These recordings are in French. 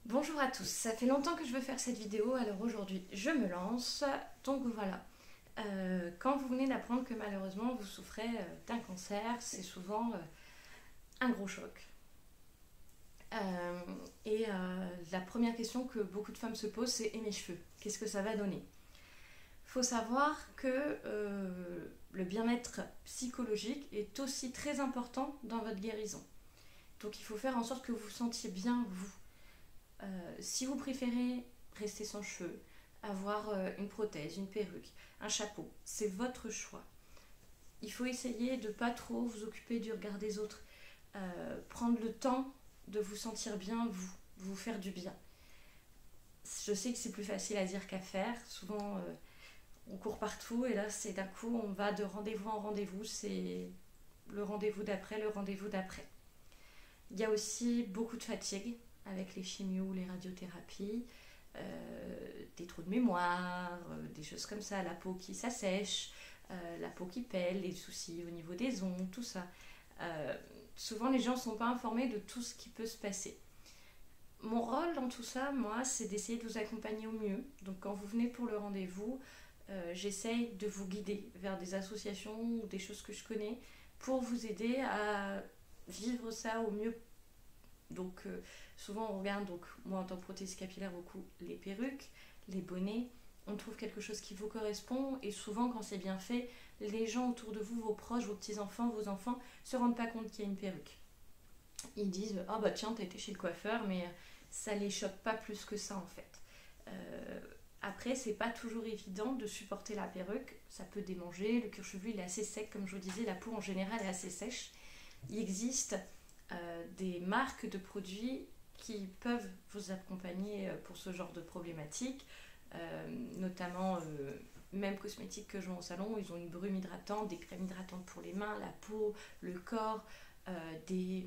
Bonjour à tous, ça fait longtemps que je veux faire cette vidéo, alors aujourd'hui je me lance. Donc voilà, quand vous venez d'apprendre que malheureusement vous souffrez d'un cancer, c'est souvent un gros choc. Euh, la première question que beaucoup de femmes se posent, c'est: et mes cheveux, qu'est-ce que ça va donner? Faut savoir que le bien-être psychologique est aussi très important dans votre guérison. Donc il faut faire en sorte que vous vous sentiez bien vous. Si vous préférez rester sans cheveux, avoir une prothèse, une perruque, un chapeau, c'est votre choix. Il faut essayer de ne pas trop vous occuper du regard des autres. Prendre le temps de vous sentir bien, vous faire du bien. Je sais que c'est plus facile à dire qu'à faire. Souvent, on court partout et là, c'est d'un coup, on va de rendez-vous en rendez-vous. C'est le rendez-vous d'après, le rendez-vous d'après. Il y a aussi beaucoup de fatigue avec les chimios, les radiothérapies, des trous de mémoire, des choses comme ça, la peau qui s'assèche, la peau qui pèle, les soucis au niveau des ongles, tout ça. Souvent les gens ne sont pas informés de tout ce qui peut se passer. Mon rôle dans tout ça, moi, c'est d'essayer de vous accompagner au mieux. Donc quand vous venez pour le rendez-vous, j'essaye de vous guider vers des associations ou des choses que je connais pour vous aider à vivre ça au mieux. Donc souvent on regarde, donc moi en tant que prothésiste capillaire, beaucoup les perruques, les bonnets, on trouve quelque chose qui vous correspond et souvent quand c'est bien fait, les gens autour de vous, vos proches, vos petits-enfants, vos enfants, se rendent pas compte qu'il y a une perruque. Ils disent: ah bah tiens, t'as été chez le coiffeur, mais ça les choque pas plus que ça en fait. Après, c'est pas toujours évident de supporter la perruque, ça peut démanger, le cuir chevelu il est assez sec, comme je vous disais, la peau en général est assez sèche. Il existe des marques de produits qui peuvent vous accompagner pour ce genre de problématiques, notamment même cosmétiques que je vends au salon. Ils ont une brume hydratante, des crèmes hydratantes pour les mains, la peau, le corps, des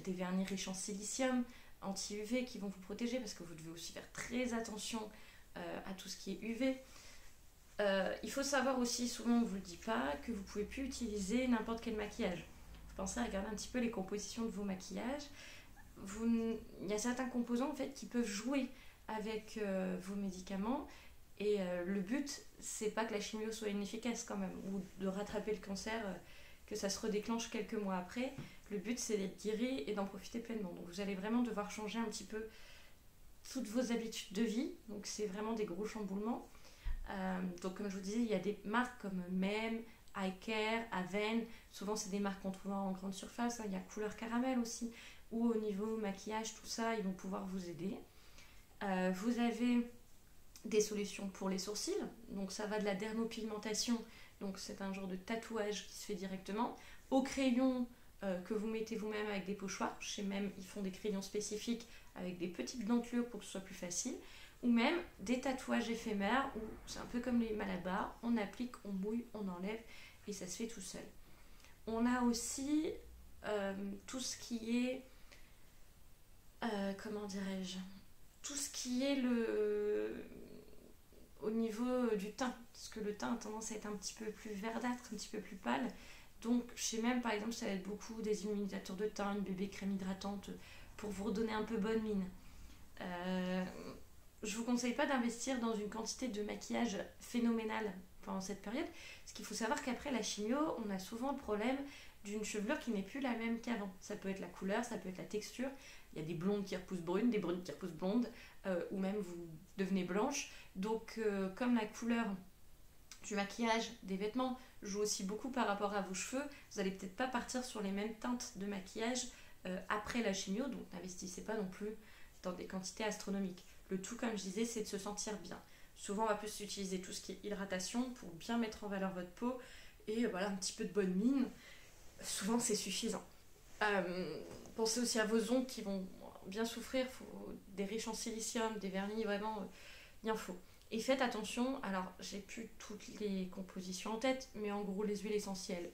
vernis riches en silicium, anti-UV qui vont vous protéger parce que vous devez aussi faire très attention à tout ce qui est UV. Il faut savoir aussi, souvent on ne vous le dit pas, que vous ne pouvez plus utiliser n'importe quel maquillage. Pensez à regarder un petit peu les compositions de vos maquillages. Il y a certains composants en fait qui peuvent jouer avec vos médicaments et le but c'est pas que la chimio soit inefficace quand même ou de rattraper le cancer, que ça se redéclenche quelques mois après. Le but c'est d'être guéri et d'en profiter pleinement. Donc vous allez vraiment devoir changer un petit peu toutes vos habitudes de vie. Donc c'est vraiment des gros chamboulements. Donc comme je vous disais, il y a des marques comme Mem, iCare, Aven, souvent c'est des marques qu'on trouve en grande surface, hein. Il y a Couleur Caramel aussi, ou au niveau maquillage, tout ça, ils vont pouvoir vous aider. Vous avez des solutions pour les sourcils, donc ça va de la dermopigmentation, donc c'est un genre de tatouage qui se fait directement, au crayon que vous mettez vous-même avec des pochoirs. Chez Mem, ils font des crayons spécifiques avec des petites dentelures pour que ce soit plus facile, ou même des tatouages éphémères où c'est un peu comme les malabars, on applique, on mouille, on enlève et ça se fait tout seul. On a aussi tout ce qui est, comment dirais-je, tout ce qui est au niveau du teint, parce que le teint a tendance à être un petit peu plus verdâtre, un petit peu plus pâle. Donc chez Mem par exemple, ça va être beaucoup des immunisateurs de teint, une bébé crème hydratante pour vous redonner un peu bonne mine. Je vous conseille pas d'investir dans une quantité de maquillage phénoménale pendant cette période, parce qu'il faut savoir qu'après la chimio, on a souvent le problème d'une chevelure qui n'est plus la même qu'avant. Ça peut être la couleur, ça peut être la texture. Il y a des blondes qui repoussent brunes, des brunes qui repoussent blondes, ou même vous devenez blanche. Donc comme la couleur du maquillage, des vêtements joue aussi beaucoup par rapport à vos cheveux, vous n'allez peut-être pas partir sur les mêmes teintes de maquillage après la chimio, donc n'investissez pas non plus dans des quantités astronomiques. Le tout, comme je disais, c'est de se sentir bien. Souvent, on va plus utiliser tout ce qui est hydratation pour bien mettre en valeur votre peau et voilà, un petit peu de bonne mine. Souvent, c'est suffisant. Pensez aussi à vos ongles qui vont bien souffrir. Faut des riches en silicium, des vernis, vraiment, il en faut. Et faites attention, alors j'ai plus toutes les compositions en tête, mais en gros, les huiles essentielles,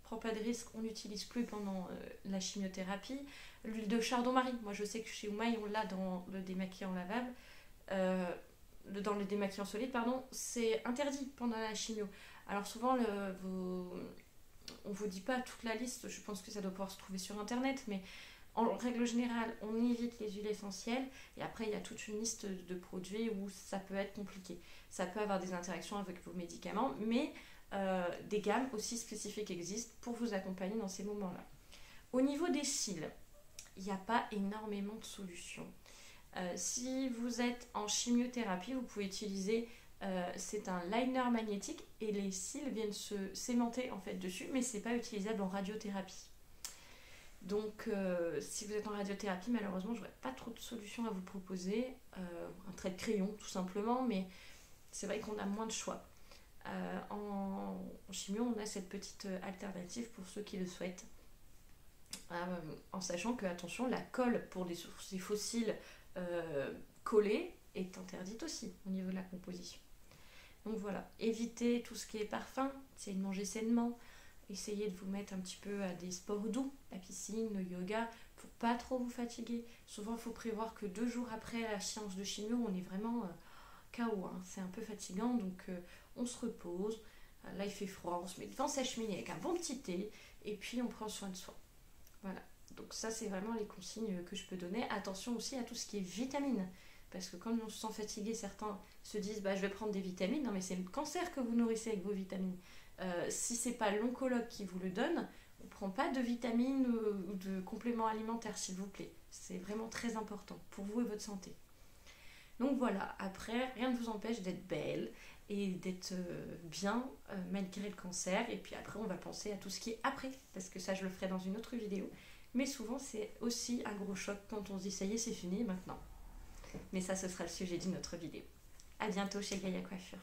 prends pas de risque, on n'utilise plus pendant la chimiothérapie. L'huile de chardon-marie, moi je sais que chez Oumaï on l'a dans le démaquillant lavable, dans le démaquillant solide, pardon, c'est interdit pendant la chimio. Alors souvent on vous dit pas toute la liste, je pense que ça doit pouvoir se trouver sur internet, mais En règle générale, on évite les huiles essentielles et après il y a toute une liste de produits où ça peut être compliqué. Ça peut avoir des interactions avec vos médicaments, mais des gammes aussi spécifiques existent pour vous accompagner dans ces moments-là. Au niveau des cils, il n'y a pas énormément de solutions. Si vous êtes en chimiothérapie, vous pouvez utiliser, c'est un liner magnétique et les cils viennent se cimenter en fait dessus, mais c'est pas utilisable en radiothérapie. Donc si vous êtes en radiothérapie, malheureusement, j'aurais pas trop de solutions à vous proposer. Un trait de crayon tout simplement, mais c'est vrai qu'on a moins de choix. En chimio, on a cette petite alternative pour ceux qui le souhaitent. En sachant que, attention, la colle pour ces fossiles collés est interdite aussi au niveau de la composition. Donc voilà, évitez tout ce qui est parfum, essayez de manger sainement, essayez de vous mettre un petit peu à des sports doux, la piscine, le yoga, pour pas trop vous fatiguer. Souvent, il faut prévoir que 2 jours après la séance de chimio, on est vraiment KO, hein. C'est un peu fatigant, donc on se repose. Là, il fait froid, on se met devant sa cheminée avec un bon petit thé, et puis on prend soin de soi. Voilà, donc ça c'est vraiment les consignes que je peux donner. Attention aussi à tout ce qui est vitamines, parce que quand on se sent fatigué, certains se disent je vais prendre des vitamines. Non mais c'est le cancer que vous nourrissez avec vos vitamines. Si c'est pas l'oncologue qui vous le donne, on ne prend pas de vitamines ou de compléments alimentaires s'il vous plaît. C'est vraiment très important pour vous et votre santé. Donc voilà, après rien ne vous empêche d'être belle et d'être bien malgré le cancer. Et puis après on va penser à tout ce qui est après, parce que ça je le ferai dans une autre vidéo. Mais souvent c'est aussi un gros choc quand on se dit ça y est c'est fini maintenant. Mais ça ce sera le sujet d'une autre vidéo. A bientôt chez Gaïa Coiffure.